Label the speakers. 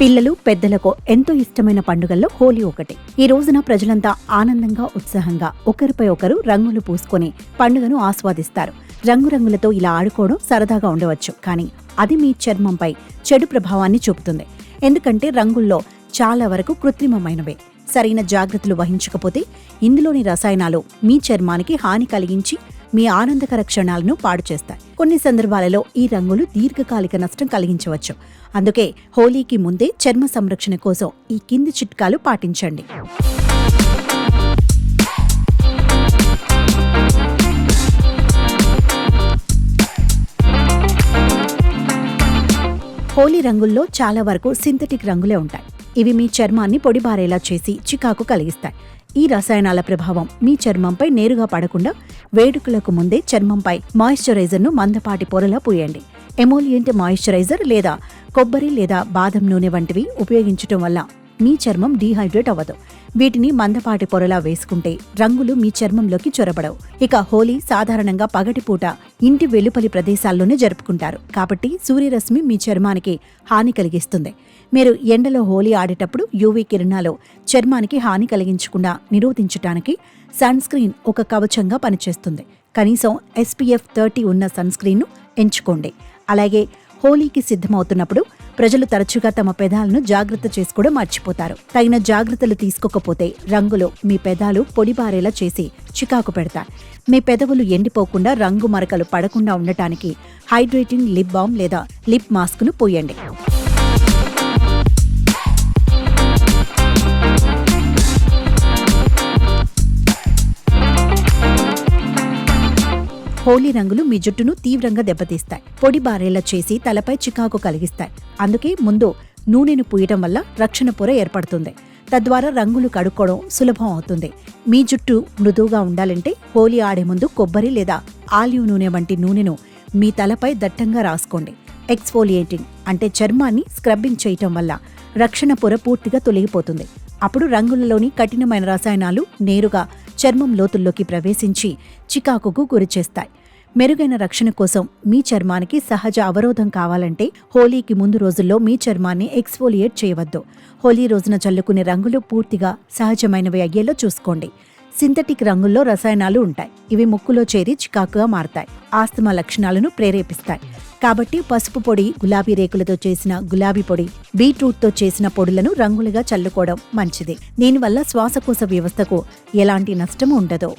Speaker 1: పిల్లలు పెద్దలకు ఎంతో ఇష్టమైన పండుగల్లో హోలీ ఒకటి. ఈ రోజున ప్రజలంతా ఆనందంగా ఉత్సాహంగా ఒకరిపై ఒకరు రంగులు పూసుకొని పండుగను ఆస్వాదిస్తారు. రంగురంగులతో ఇలా ఆడుకోవడం సరదాగా ఉండవచ్చు, కానీ అది మీ చర్మంపై చెడు ప్రభావాన్ని చూపుతుంది. ఎందుకంటే రంగుల్లో చాలా వరకు కృత్రిమమైనవే. సరైన జాగ్రత్తలు వహించకపోతే ఇందులోని రసాయనాలు మీ చర్మానికి హాని కలిగించి మీ ఆనందకర క్షణాలను పాడు చేస్తాయి. కొన్ని సందర్భాలలో ఈ రంగులు దీర్ఘకాలిక నష్టం కలిగించవచ్చు. అందుకే హోలీకి ముందే చర్మ సంరక్షణ కోసం ఈ కింది చిట్కాలు పాటించండి. హోలీ రంగుల్లో చాలా వరకు సింథటిక్ రంగులే ఉంటాయి. ఇవి మీ చర్మాన్ని పొడిబారేలా చేసి చికాకు కలిగిస్తాయి. ఈ రసాయనాల ప్రభావం మీ చర్మంపై నేరుగా పడకుండా వేడుకలకు ముందే చర్మంపై మాయిశ్చరైజర్ను మందపాటి పొరలా పూయండి. ఎమోలియంట్ మాయిశ్చరైజర్ లేదా కొబ్బరి లేదా బాదం నూనె వంటివి ఉపయోగించటం వల్ల మీ చర్మం డీహైడ్రేట్ అవ్వదు. వీటిని మందపాటి పొరలా వేసుకుంటే రంగులు మీ చర్మంలోకి చొరబడవు. ఇక హోలీ సాధారణంగా పగటిపూట ఇంటి వెలుపలి ప్రదేశాల్లోనే జరుపుకుంటారు, కాబట్టి సూర్యరశ్మి మీ చర్మానికి హాని కలిగిస్తుంది. మీరు ఎండలో హోలీ ఆడేటప్పుడు యూవీ కిరణాలు చర్మానికి హాని కలిగించకుండా నిరోధించటానికి సన్ స్క్రీన్ ఒక కవచంగా పనిచేస్తుంది. కనీసం SPF 30 ఉన్న సన్ స్క్రీన్ను ఎంచుకోండి. అలాగే హోలీకి సిద్ధమవుతున్నప్పుడు ప్రజలు తరచుగా తమ పెదాలను జాగ్రత్త చేసుకోవడం మర్చిపోతారు. తగిన జాగ్రత్తలు తీసుకోకపోతే రంగులు మీ పెదాలు పొడిబారేలా చేసి చికాకు పెడతాయి. మీ పెదవులు ఎండిపోకుండా రంగు మరకలు పడకుండా ఉండటానికి హైడ్రేటింగ్ లిప్ బామ్ లేదా లిప్ మాస్క్ను పూయండి. హోలీ రంగులు మీ జుట్టును తీవ్రంగా దెబ్బతీస్తాయి, పొడి బారేలా చేసి తలపై చికాకు కలిగిస్తాయి. అందుకే ముందు నూనెను పూయటం వల్ల రక్షణ పొర ఏర్పడుతుంది. తద్వారా రంగులు కడుక్కోవడం సులభం అవుతుంది. మీ జుట్టు మృదువుగా ఉండాలంటే హోలీ ఆడే ముందు కొబ్బరి లేదా ఆలివ్ నూనె వంటి నూనెను మీ తలపై దట్టంగా రాసుకోండి. ఎక్స్ఫోలియేటింగ్ అంటే చర్మాన్ని స్క్రబ్బింగ్ చేయటం వల్ల రక్షణ పొర పూర్తిగా తొలగిపోతుంది. అప్పుడు రంగులలోని కఠినమైన రసాయనాలు నేరుగా చర్మం లోతుల్లోకి ప్రవేశించి చికాకుకు గురిచేస్తాయి. మెరుగైన రక్షణ కోసం మీ చర్మానికి సహజ అవరోధం కావాలంటే హోలీకి ముందు రోజుల్లో మీ చర్మాన్ని ఎక్స్ఫోలియేట్ చేయవద్దు. హోలీ రోజున చల్లుకునే రంగులు పూర్తిగా సహజమైనవి అయ్యేలా చూసుకోండి. సింథటిక్ రంగుల్లో రసాయనాలు ఉంటాయి. ఇవి ముక్కులో చేరి చికాకుగా మారతాయి, ఆస్తమా లక్షణాలను ప్రేరేపిస్తాయి. కాబట్టి పసుపు పొడి, గులాబీ రేకులతో చేసిన గులాబీ పొడి, బీట్రూట్తో చేసిన పొడులను రంగులుగా చల్లుకోవడం మంచిది. దీనివల్ల శ్వాసకోశ వ్యవస్థకు ఎలాంటి నష్టము ఉండదు.